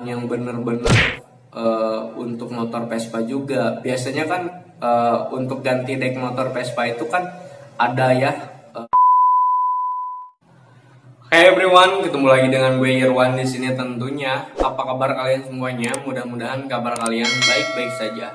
yang bener-bener untuk motor Vespa juga. Biasanya kan untuk ganti dek motor Vespa itu kan ada ya. Hey everyone, ketemu lagi dengan gue Irwan di sini tentunya. Apa kabar kalian semuanya? Mudah-mudahan kabar kalian baik-baik saja.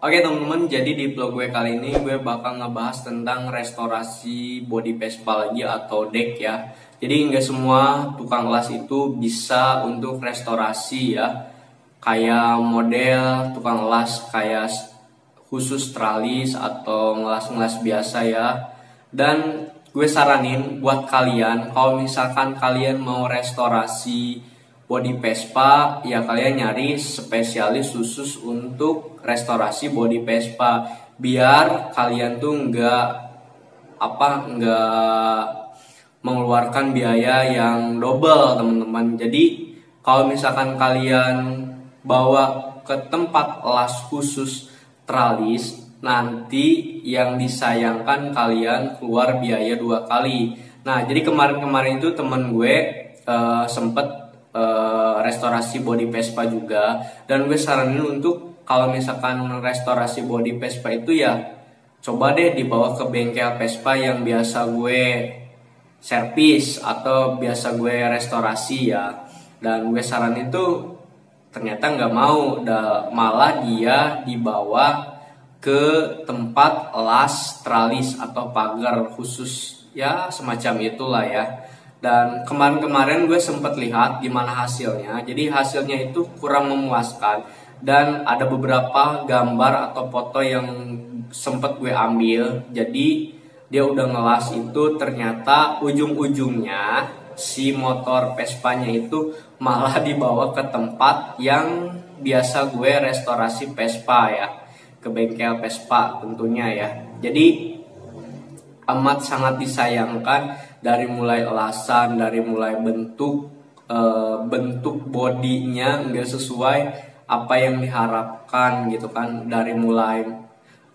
Oke teman-teman, jadi di vlog gue kali ini gue bakal ngebahas tentang restorasi body Vespa lagi atau dek ya. Jadi nggak semua tukang las itu bisa untuk restorasi ya. Kayak model tukang las kayak khusus tralis atau ngelas-ngelas biasa ya. Dan gue saranin buat kalian kalau misalkan kalian mau restorasi body Vespa, ya kalian nyari spesialis khusus untuk restorasi body Vespa biar kalian tuh nggak mengeluarkan biaya yang double teman-teman. Jadi kalau misalkan kalian bawa ke tempat las khusus tralis, nanti yang disayangkan kalian keluar biaya 2 kali. Nah, jadi kemarin-kemarin itu temen gue sempet restorasi body Vespa juga, dan gue saranin untuk kalau misalkan restorasi body Vespa itu ya coba deh dibawa ke bengkel Vespa yang biasa gue servis atau biasa gue restorasi ya. Dan gue saranin itu ternyata nggak mau, malah dia dibawa ke tempat las tralis atau pagar khusus ya, semacam itulah ya. Dan kemarin-kemarin gue sempet lihat gimana hasilnya. Jadi hasilnya itu kurang memuaskan, dan ada beberapa gambar atau foto yang sempet gue ambil. Jadi dia udah ngelas itu ternyata ujung-ujungnya si motor Vespanya itu malah dibawa ke tempat yang biasa gue restorasi Vespa ya, ke bengkel Vespa tentunya ya. Jadi amat sangat disayangkan, dari mulai elasan, dari mulai bentuk bodinya nggak sesuai apa yang diharapkan gitu kan. Dari mulai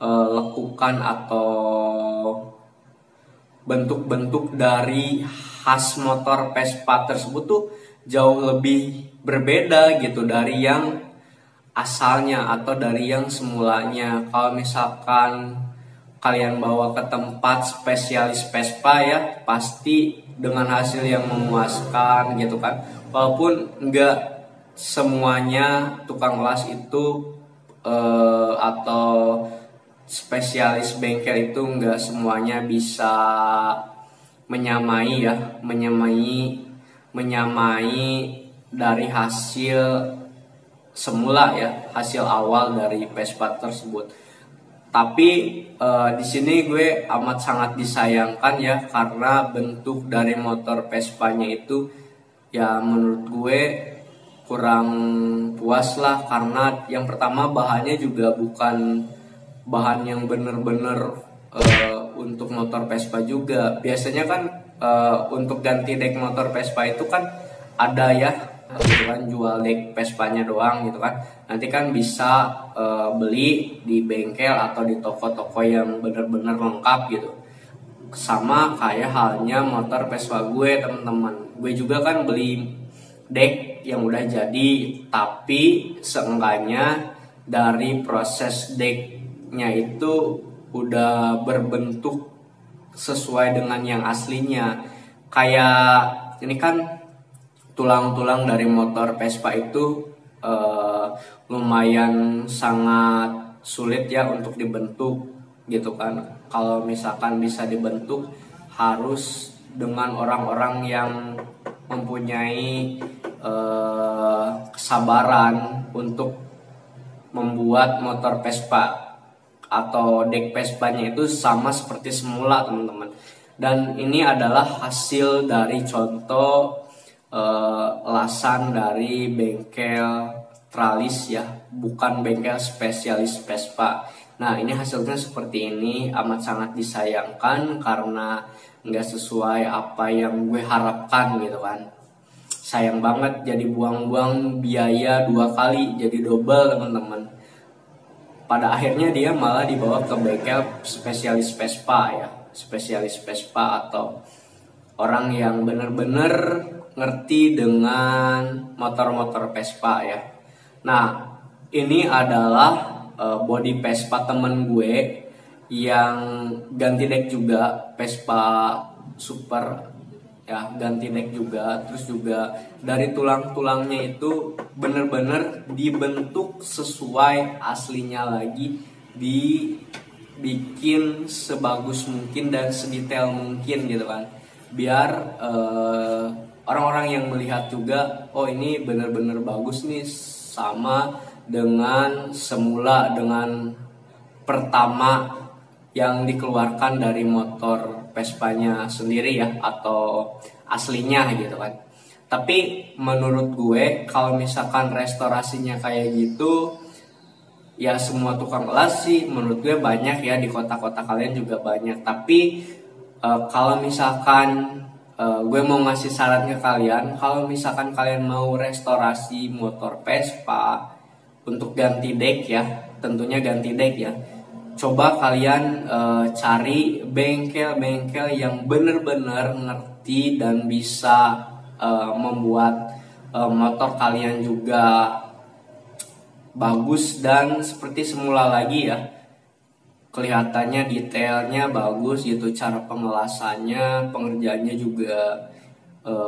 lekukan atau bentuk-bentuk dari khas motor Vespa tersebut tuh jauh lebih berbeda gitu dari yang asalnya atau dari yang semulanya. Kalau misalkan kalian bawa ke tempat spesialis Vespa ya, pasti dengan hasil yang memuaskan gitu kan. Walaupun nggak semuanya tukang las itu atau spesialis bengkel itu nggak semuanya bisa menyamai dari hasil semula ya, hasil awal dari Vespa tersebut. Tapi di sini gue amat sangat disayangkan ya, karena bentuk dari motor Vespanya itu ya menurut gue kurang puas lah. Karena yang pertama bahannya juga bukan bahan yang bener-bener untuk motor Vespa juga. Biasanya kan untuk ganti dek motor Vespa itu kan ada ya, gitu kan, jual dek Vespanya doang gitu kan. Nanti kan bisa beli di bengkel atau di toko-toko yang bener-bener lengkap gitu. Sama kayak halnya motor Vespa gue teman-teman. Gue juga kan beli dek yang udah jadi, tapi seenggaknya dari proses deknya itu udah berbentuk sesuai dengan yang aslinya. Kayak ini kan tulang-tulang dari motor Vespa itu lumayan sangat sulit ya untuk dibentuk gitu kan. Kalau misalkan bisa dibentuk harus dengan orang-orang yang mempunyai kesabaran untuk membuat motor Vespa atau dek Vespanya itu sama seperti semula teman-teman. Dan ini adalah hasil dari contoh elasan dari bengkel tralis ya, bukan bengkel spesialis Vespa. Nah, ini hasilnya seperti ini, amat sangat disayangkan karena nggak sesuai apa yang gue harapkan gitu kan. Sayang banget, jadi buang-buang biaya 2 kali, jadi double teman-teman. Pada akhirnya dia malah dibawa ke bengkel spesialis Vespa ya, spesialis Vespa atau orang yang bener-bener ngerti dengan motor-motor Vespa ya. Nah, ini adalah body Vespa temen gue yang ganti deck juga, Vespa Super ya, ganti deck juga. Terus juga dari tulang-tulangnya itu bener-bener dibentuk sesuai aslinya lagi, dibikin sebagus mungkin dan sedetail mungkin gitu kan, biar orang-orang yang melihat juga, oh ini bener-bener bagus nih, sama dengan semula, dengan pertama yang dikeluarkan dari motor Vespanya sendiri ya, atau aslinya gitu kan. Tapi menurut gue kalau misalkan restorasinya kayak gitu, ya semua tukang las sih menurut gue banyak ya, di kota-kota kalian juga banyak. Tapi kalau misalkan gue mau ngasih saran ke kalian, kalau misalkan kalian mau restorasi motor Vespa untuk ganti deck ya, tentunya ganti deck ya, coba kalian cari bengkel-bengkel yang bener-bener ngerti dan bisa membuat motor kalian juga bagus dan seperti semula lagi ya, kelihatannya detailnya bagus gitu, cara pengelasannya, pengerjaannya juga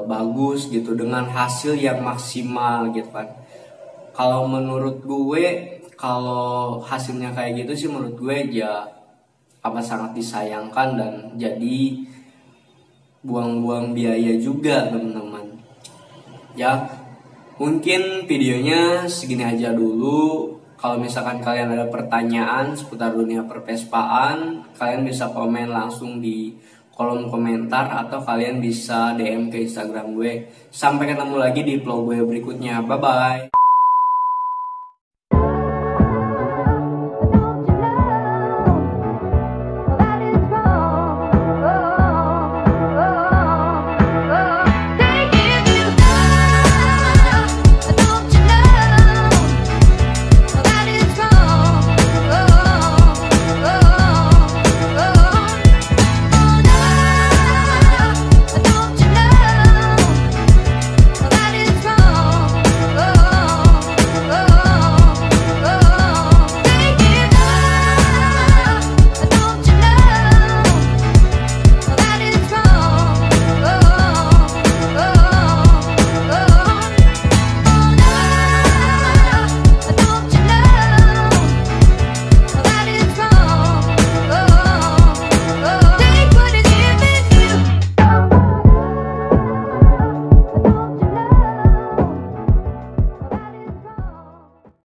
bagus gitu, dengan hasil yang maksimal gitu kan. Kalau menurut gue, kalau hasilnya kayak gitu sih menurut gue ya sangat disayangkan dan jadi buang-buang biaya juga teman-teman ya. Mungkin videonya segini aja dulu. Kalau misalkan kalian ada pertanyaan seputar dunia pervespaan, kalian bisa komen langsung di kolom komentar atau kalian bisa DM ke Instagram gue. Sampai ketemu lagi di vlog gue berikutnya. Bye bye.